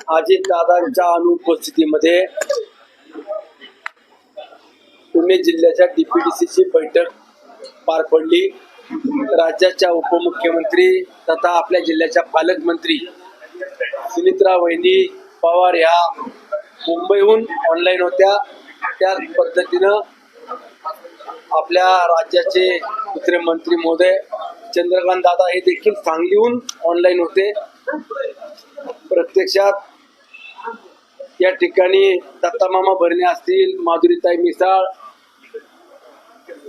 अजितदादांच्या अनुपस्थितीमध्ये पुणे जिल्ह्याच्या डीपीडीसीची बैठक पार पडली। राज्याच्या उपमुख्यमंत्री तथा आपल्या जिल्ह्याच्या पालकमंत्री सुनित्रा वहिनी पवार या मुंबईहून ऑनलाईन होत्या। त्याच पद्धतीनं आपल्या राज्याचे दुसरे मंत्री महोदय चंद्रकांत दादा हे देखील सांगलीहून ऑनलाईन होते। प्रत्यक्षात या ठिकाणी दत्तामामा भरणे असतील, माधुरीताई मिसाळ,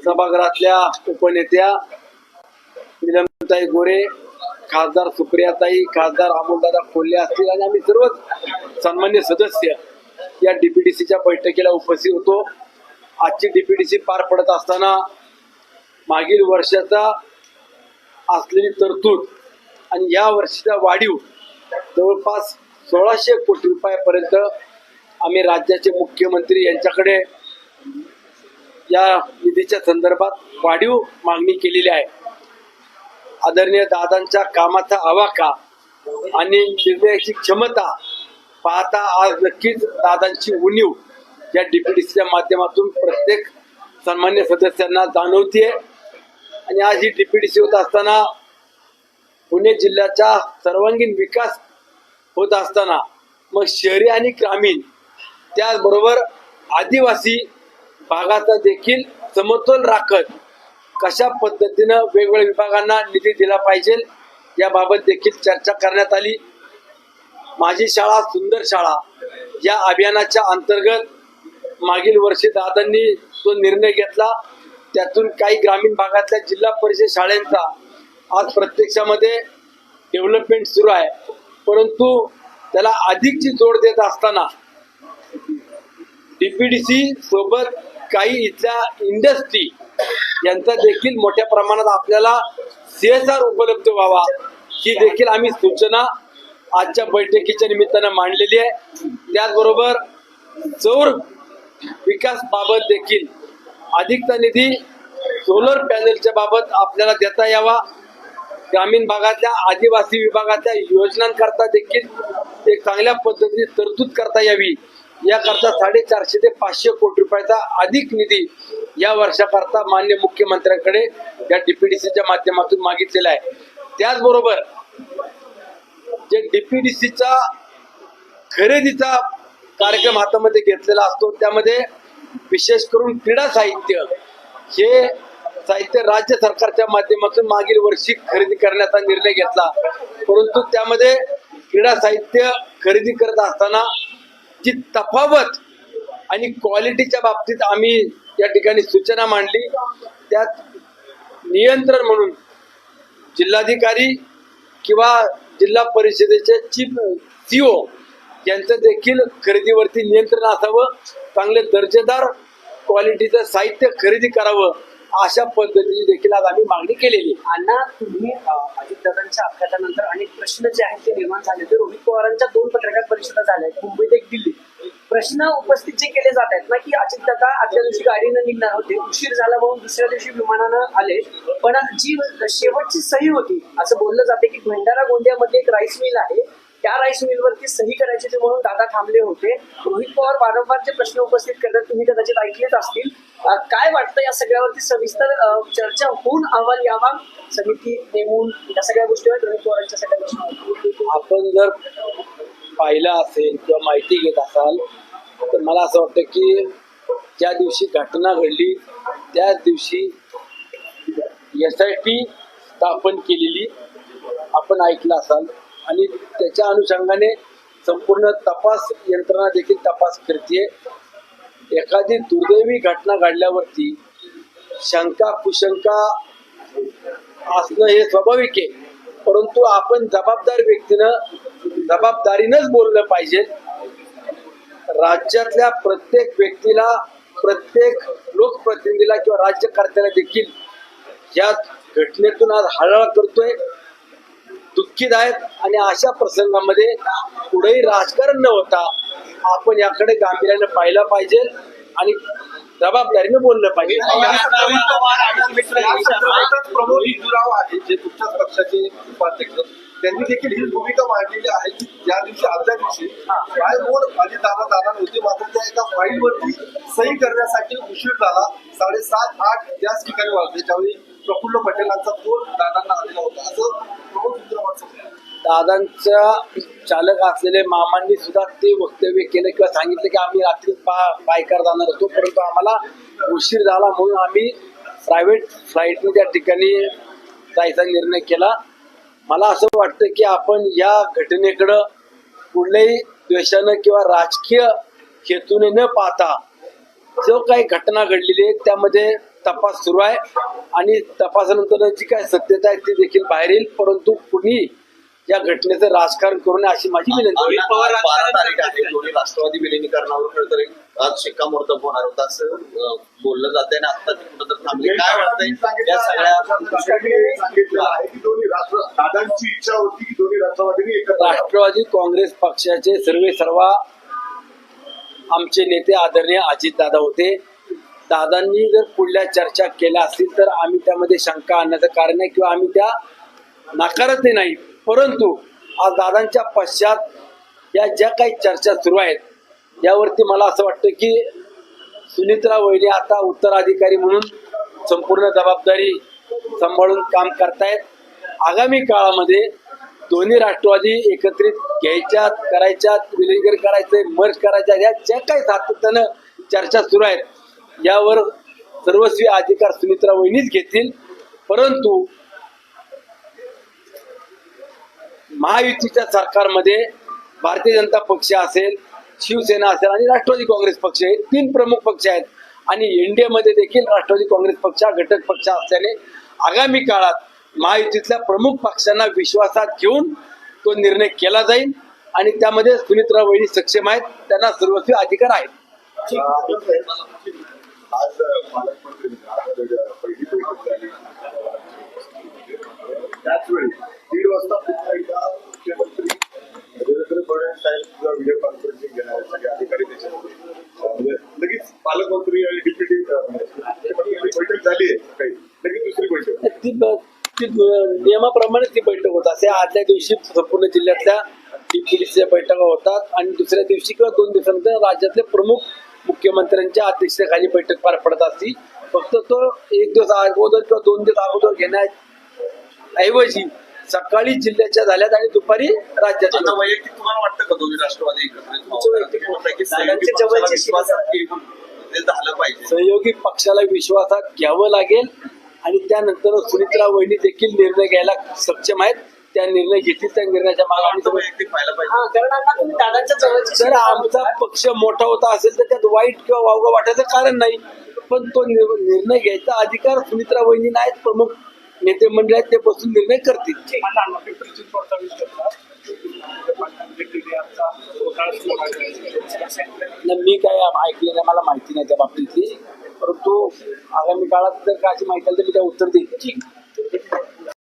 सभागृहातल्या उपनेत्या निलमताई गोरे, खासदार सुप्रियाताई, खासदार अमोलदादा कोल्हे असतील आणि आम्ही सर्वच सन्मान्य सदस्य या डीपीडीसीच्या बैठकीला उपस्थित होतो। आजची डीपीडीसी पार पडत असताना मागील वर्षाचा असलेली तरतूद आणि या वर्षीचा वाढीव जवळपास 1600 कोटी रुपयापर्यंत आम्ही राज्याचे मुख्यमंत्री यांच्याकडे या निधीच्या संदर्भात वाढीव मागणी केलेली आहे। आदरणीय दादांच्या कामाचा आवाका आणि निर्णयाची क्षमता पाहता आज नक्कीच दादांची उणीव या डीपीडीसीच्या माध्यमातून प्रत्येक सन्मान्य सदस्यांना जाणवतीये। आणि आज ही डीपीडीसी होत असताना पुणे जिल्ह्याचा सर्वांगीण विकास होत असताना मग शहरी आणि ग्रामीण त्याचबरोबर आदिवासी भागाचा देखील समतोल राखत कशा पद्धतीनं वेगवेगळ्या विभागांना निधी दिला पाहिजे याबाबत देखील चर्चा करण्यात आली। माझी शाळा सुंदर शाळा या अभियानाच्या अंतर्गत मागील वर्षी दादांनी जो निर्णय घेतला त्यातून काही ग्रामीण भागातल्या जिल्हा परिषद शाळांचा आज प्रत्यक्षामध्ये डेव्हलपमेंट सुरू आहे, परंतु त्याला अधिकची जोड देत असताना डीपीडीसी सोबत काही इथल्या इंडस्ट्री यांचा देखील मोठ्या प्रमाणात आपल्याला CSR उपलब्ध व्हावा ही देखील आम्ही सूचना आजच्या बैठकीच्या निमित्तानं मांडलेली आहे। त्याचबरोबर सौर विकास बाबत देखील अधिकचा निधी सोलर पॅनलच्या बाबत आपल्याला देता यावा। ग्रामीण भागातल्या आदिवासी विभागाच्या योजनांकरता देखील एक चांगल्या पद्धतीने तरतूद करता यावी याकरता 450 ते 500 कोटी रुपयाचा अधिक निधी या वर्षाकरता माननीय मुख्यमंत्र्यांकडे या डीपीडीसीच्या माध्यमातून मागितलेला आहे। त्याचबरोबर जे डीपीडीसीचा खरेदीचा कार्यक्रम हातामध्ये घेतलेला असतो त्यामध्ये विशेष करून क्रीडा साहित्य हे साहित्य राज्य सरकारच्या माध्यमातून मागील वर्षी खरेदी करण्याचा निर्णय घेतला, परंतु त्यामध्ये क्रीडा साहित्य खरेदी करत असताना जी तफावत आणि क्वालिटीच्या बाबतीत आम्ही या ठिकाणी सूचना मांडली। त्यात नियंत्रण म्हणून जिल्हाधिकारी किंवा जिल्हा परिषदेचे चीफ CO यांचं देखील खरेदीवरती नियंत्रण असावं, चांगले दर्जेदार क्वालिटीचं साहित्य खरेदी करावं अशा पद्धतीने देखील आज आम्ही मागणी केलेली। अण्णा, तुम्ही अजितदादांच्या अपघातानंतर अनेक प्रश्न जे आहेत ते निर्माण झाले ते रोहित पवारांच्या 2 पत्रकार परिषदा झाल्या आहेत, मुंबईत एक दिल्लीत। प्रश्न उपस्थित जे केले जात आहेत ना की अजितदादा आदल्या दिवशी गाडीनं निघणार होते, उशीर झाला म्हणून दुसऱ्या दिवशी विमानानं आले, पण जी शेवटची सही होती असं बोललं जाते की भंडारा गोंदियामध्ये एक राईस मिल आहे, त्या राईस मिलवरती सही करायची होती म्हणून दादा थांबले होते। रोहित पवार वारंवार जे प्रश्न उपस्थित करतात तुम्ही कदाचित ऐकलेच असतील। काय वाटतं या सगळ्यावरती सविस्तर चर्चा होऊन अहवाल यावा, समिती नेमून या सगळ्या गोष्टी आहेत रोहित पवारांच्या सगळ्या गोष्टी। आपण जर पाहिलं असेल किंवा माहिती घेत असाल तर मला असं वाटतं की ज्या दिवशी घटना घडली त्याच दिवशी SIT स्थापन केलेली आपण ऐकलं असाल आणि त्याच्या अनुषंगाने संपूर्ण तपास यंत्रणा देखील तपास करते। एखादी दुर्दैवी घटना घडल्यावरती शंका कुशंका असणं हे स्वाभाविक आहे, परंतु आपण जबाबदार व्यक्तीनं जबाबदारीनंच बोललं पाहिजे। राज्यातल्या प्रत्येक व्यक्तीला, प्रत्येक लोकप्रतिनिधीला किंवा राज्यकर्त्याला देखील या घटनेतून आज हळहळ करतोय, दुःखीत आहेत आणि अशा प्रसंगामध्ये पुढेही राजकारण न होता आपण याकडे गांभीर्याने पाहिलं पाहिजे आणि जबाबदारीने बोललं पाहिजे। प्रमोद हिंदूराव आहे जे तुमच्याच पक्षाचे उपाध्यक्ष, त्यांनी देखील ही भूमिका मांडलेली आहे की ज्या दिवशी आजच्या दिवशी काय रोड आणि दादा होते, मात्र त्या एका फाईलवरती सही करण्यासाठी उशीर झाला. 7:30-8 याच ठिकाणी वाजले, ज्यावेळी प्रफुल्ल पटेलांचा फोन दादांना आलेला होता, असं प्रमुख सूत्रांवर सांगितलं. दादांच्या चालक असलेले मामांनी सुद्धा ते वक्तव्य केलं किंवा सांगितलं की आम्ही रात्री पायकार जाणार होतो, परंतु आम्हाला उशीर झाला म्हणून आम्ही प्रायव्हेट फ्लाईटने त्या ठिकाणी जायचा निर्णय केला. मला असं वाटतं की आपण या घटनेकडं कुठल्याही द्वेषानं किंवा राजकीय हेतूने न पाहता जो काही घटना घडलेली आहे त्यामध्ये तपास सुरू आहे आणि तपासानंतर जी काही सत्यता आहे ती देखील बाहेर येईल, परंतु कुणी या घटनेचं राजकारण करू नये अशी माझी विनंती आहे. 12 तारीख आहे, दोन्ही राष्ट्रवादी विलिनीकरणावर खरंतर आज शिक्कामोर्तब होणार होता असं बोललं जातंय आणि आता कुठं थांबले. काय वाटतंय या सगळ्या सांगितलं आहे की दोन्ही दादांची इच्छा होती की दोन्ही राष्ट्रवादींनी एकत्र राष्ट्रवादी काँग्रेस पक्षाचे सर्व आमचे नेते आदरणीय अजितदादा होते. दादांनी जर पुढल्या चर्चा केल्या असतील तर आम्ही त्यामध्ये शंका आणण्याचं कारण आहे किंवा आम्ही त्या नाकारतही नाही, परंतु आज दादांच्या पश्चात या ज्या काही चर्चा सुरू आहेत यावरती मला असं वाटतं की सुनित्रा वहिनी आता उत्तराधिकारी म्हणून संपूर्ण जबाबदारी सांभाळून काम करतायत. आगामी काळामध्ये दोन्ही राष्ट्रवादी एकत्रित घ्यायच्यात, करायच्यात, विलीनीकरण करायचंय, मर्ज करायच्या, या ज्या काही सातत्यानं चर्चा सुरू आहेत यावर सर्वस्वी अधिकार सुनित्रा वहिनीच घेतील. परंतु महायुतीच्या सरकारमध्ये भारतीय जनता पक्ष असेल, शिवसेना असेल आणि राष्ट्रवादी काँग्रेस पक्ष हे 3 प्रमुख पक्ष आहेत आणि एनडीए मध्ये देखील राष्ट्रवादी काँग्रेस पक्ष हा घटक पक्ष असल्याने आगामी काळात महायुतीतल्या प्रमुख पक्षांना विश्वासात घेऊन तो निर्णय केला जाईल आणि त्यामध्ये सुनित्रा वहिनी सक्षम आहेत, त्यांना सर्वस्वी अधिकार आहेत. आज पालकमंत्री पहिली बैठक झाली, त्याचवेळी 1:30 वाजता पुन्हा एकदा मुख्यमंत्री देवेंद्र फडणवीस साहेब व्हिडिओ कॉन्फरन्सिंग घेणार आहेत, सगळे अधिकारी त्याच्यामध्ये लगेच पालकमंत्री आणि डिप्युटी बैठक झाली आहे, काही लगेच दुसरी बैठक ती नियमाप्रमाणे ती बैठक होत असे. आदल्या दिवशी संपूर्ण जिल्ह्यातल्या डिप्युटीच्या बैठका होतात आणि दुसऱ्या दिवशी किंवा 2 दिवसानंतर राज्यातले प्रमुख मुख्यमंत्र्यांच्या अध्यक्षतेखाली बैठक पार पडत असती. फक्त तो 1 दिवस अगोदर किंवा 2 दिवस अगोदर घेण्याऐवजी सकाळी जिल्ह्याच्या झाल्यात आणि दुपारी राज्यात. आता वैयक्तिक तुम्हाला वाटतं का दोन्ही राष्ट्रवादी झालं पाहिजे? सहयोगी पक्षाला विश्वासात घ्यावं लागेल आणि त्यानंतर सुनित्रा वहिनी देखील निर्णय घ्यायला सक्षम आहेत. त्या निर्णय घेतील, त्या निर्णयाच्या मागे आम्ही वैयक्तिक व्हायला पाहिजे. कारण अण्णा तुम्ही दादांच्या जवळची जर आमचा पक्ष मोठा होता असेल तर त्यात वाईट किंवा वावगं वाटायचं कारण नाही, पण तो निर्णय घ्यायचा अधिकार सुनित्रा वहिनी नाहीत, प्रमुख नेते मंडळ आहेत, ते बसून निर्णय करतील. मी काय ऐकले नाही, मला माहिती नाही त्या बाबतीतली, परंतु आगामी काळात जर काय माहिती आली तर मी त्या उत्तर देईल.